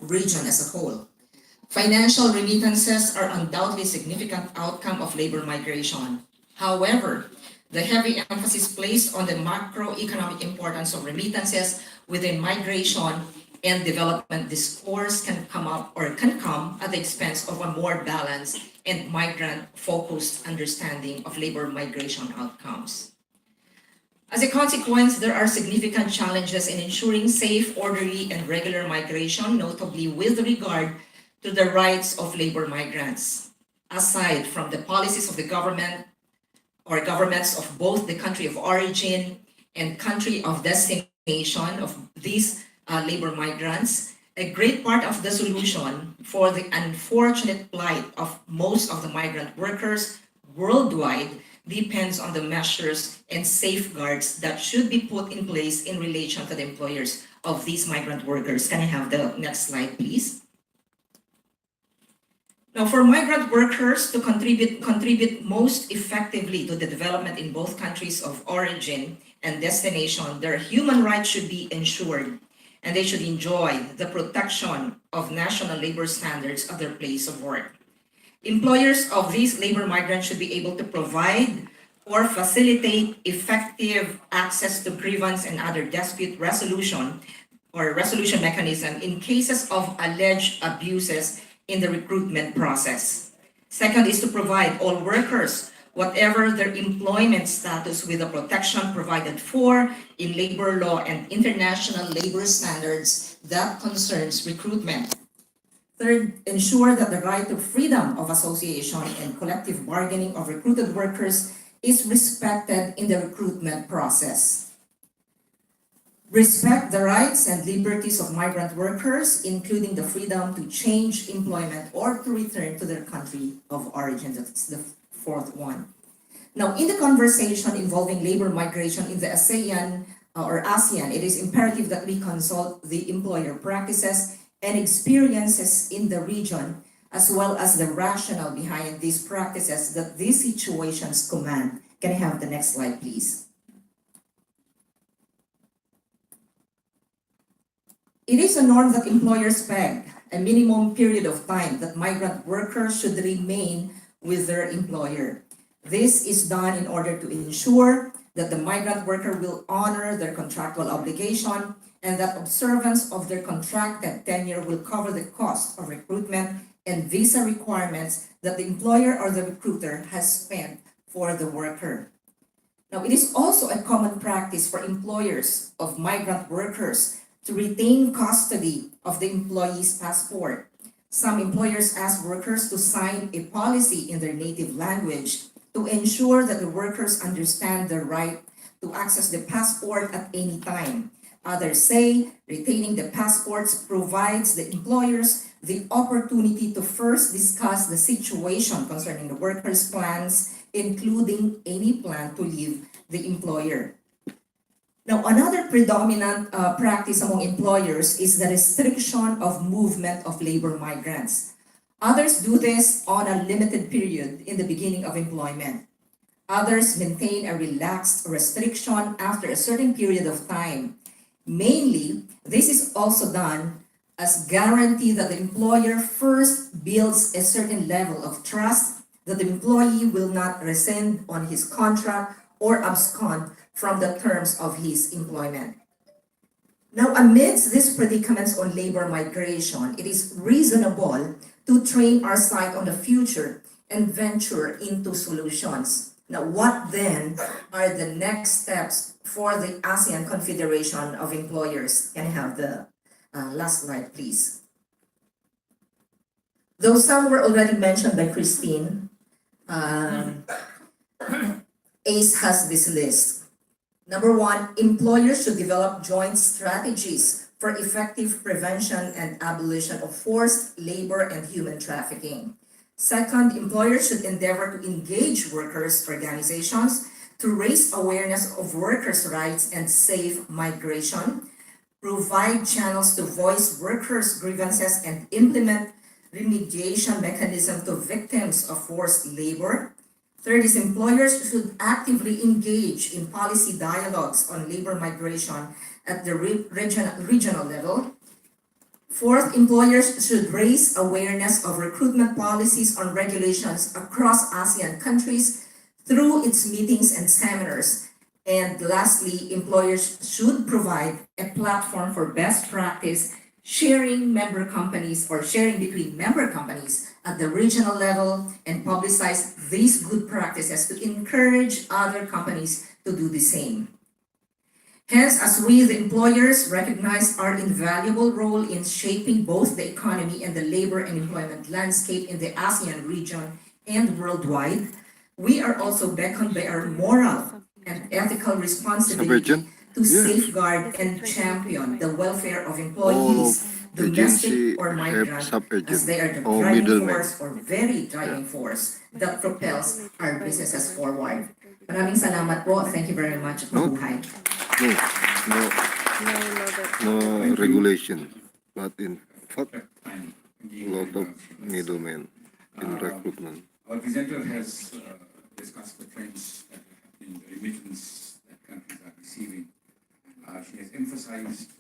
region as a whole. Financial remittances are undoubtedly a significant outcome of labor migration. However, the heavy emphasis placed on the macroeconomic importance of remittances within migration and development discourse can come at the expense of a more balanced and migrant-focused understanding of labor migration outcomes. As a consequence, there are significant challenges in ensuring safe, orderly, and regular migration, notably with regard to the rights of labor migrants. Aside from the policies of the government or governments of both the country of origin and country of destination of these labor migrants, a great part of the solution for the unfortunate plight of most of the migrant workers worldwide depends on the measures and safeguards that should be put in place in relation to the employers of these migrant workers. Can I have the next slide, please? Now, for migrant workers to contribute most effectively to the development in both countries of origin and destination, their human rights should be ensured, and they should enjoy the protection of national labor standards at their place of work. Employers of these labor migrants should be able to provide or facilitate effective access to grievance and other dispute resolution or resolution mechanism in cases of alleged abuses in the recruitment process. Second is to provide all workers, whatever their employment status, with the protection provided for in labor law and international labor standards that concerns recruitment. Third, ensure that the right to freedom of association and collective bargaining of recruited workers is respected in the recruitment process. Respect the rights and liberties of migrant workers, including the freedom to change employment or to return to their country of origin. That's the fourth one. Now, in the conversation involving labor migration in the ASEAN, it is imperative that we consult the employer practices and experiences in the region, as well as the rationale behind these practices that these situations command. Can I have the next slide, please? It is a norm that employers peg a minimum period of time that migrant workers should remain with their employer. This is done in order to ensure that the migrant worker will honor their contractual obligation and that observance of their contracted tenure will cover the cost of recruitment and visa requirements that the employer or the recruiter has spent for the worker. Now, it is also a common practice for employers of migrant workers to retain custody of the employee's passport. Some employers ask workers to sign a policy in their native language to ensure that the workers understand their right to access the passport at any time. Others say retaining the passports provides the employers the opportunity to first discuss the situation concerning the workers' plans, including any plan to leave the employer. Now, another predominant practice among employers is the restriction of movement of labor migrants. Others do this on a limited period in the beginning of employment. Others maintain a relaxed restriction after a certain period of time. Mainly, this is also done as guarantee that the employer first builds a certain level of trust that the employee will not rescind on his contract or abscond from the terms of his employment. Now, amidst these predicaments on labor migration, it is reasonable to train our sight on the future and venture into solutions. Now, what then are the next steps for the ASEAN Confederation of Employers? Can I have the last slide, please? Though some were already mentioned by Christine, ACE has this list. Number one, employers should develop joint strategies for effective prevention and abolition of forced labor and human trafficking. Second, employers should endeavor to engage workers' organizations to raise awareness of workers' rights and safe migration, provide channels to voice workers' grievances, and implement remediation mechanisms to victims of forced labor. Third is employers should actively engage in policy dialogues on labor migration at the regional level. Fourth, employers should raise awareness of recruitment policies on regulations across ASEAN countries through its meetings and seminars. And lastly, employers should provide a platform for best practice sharing member companies or sharing between member companies at the regional level and publicize these good practices to encourage other companies to do the same. Hence, as we, the employers, recognize our invaluable role in shaping both the economy and the labor and employment landscape in the ASEAN region and worldwide, we are also beckoned by our moral and ethical responsibility to safeguard and champion the welfare of employees, domestic or migrant, as they are the driving force or very driving force that propels our businesses forward. Maraming salamat po. Thank you very much. Mabuhay. No regulation, but in fact, a lot of middlemen in recruitment. Our presenter has discussed the trends in the remittance that countries are receiving. She has emphasized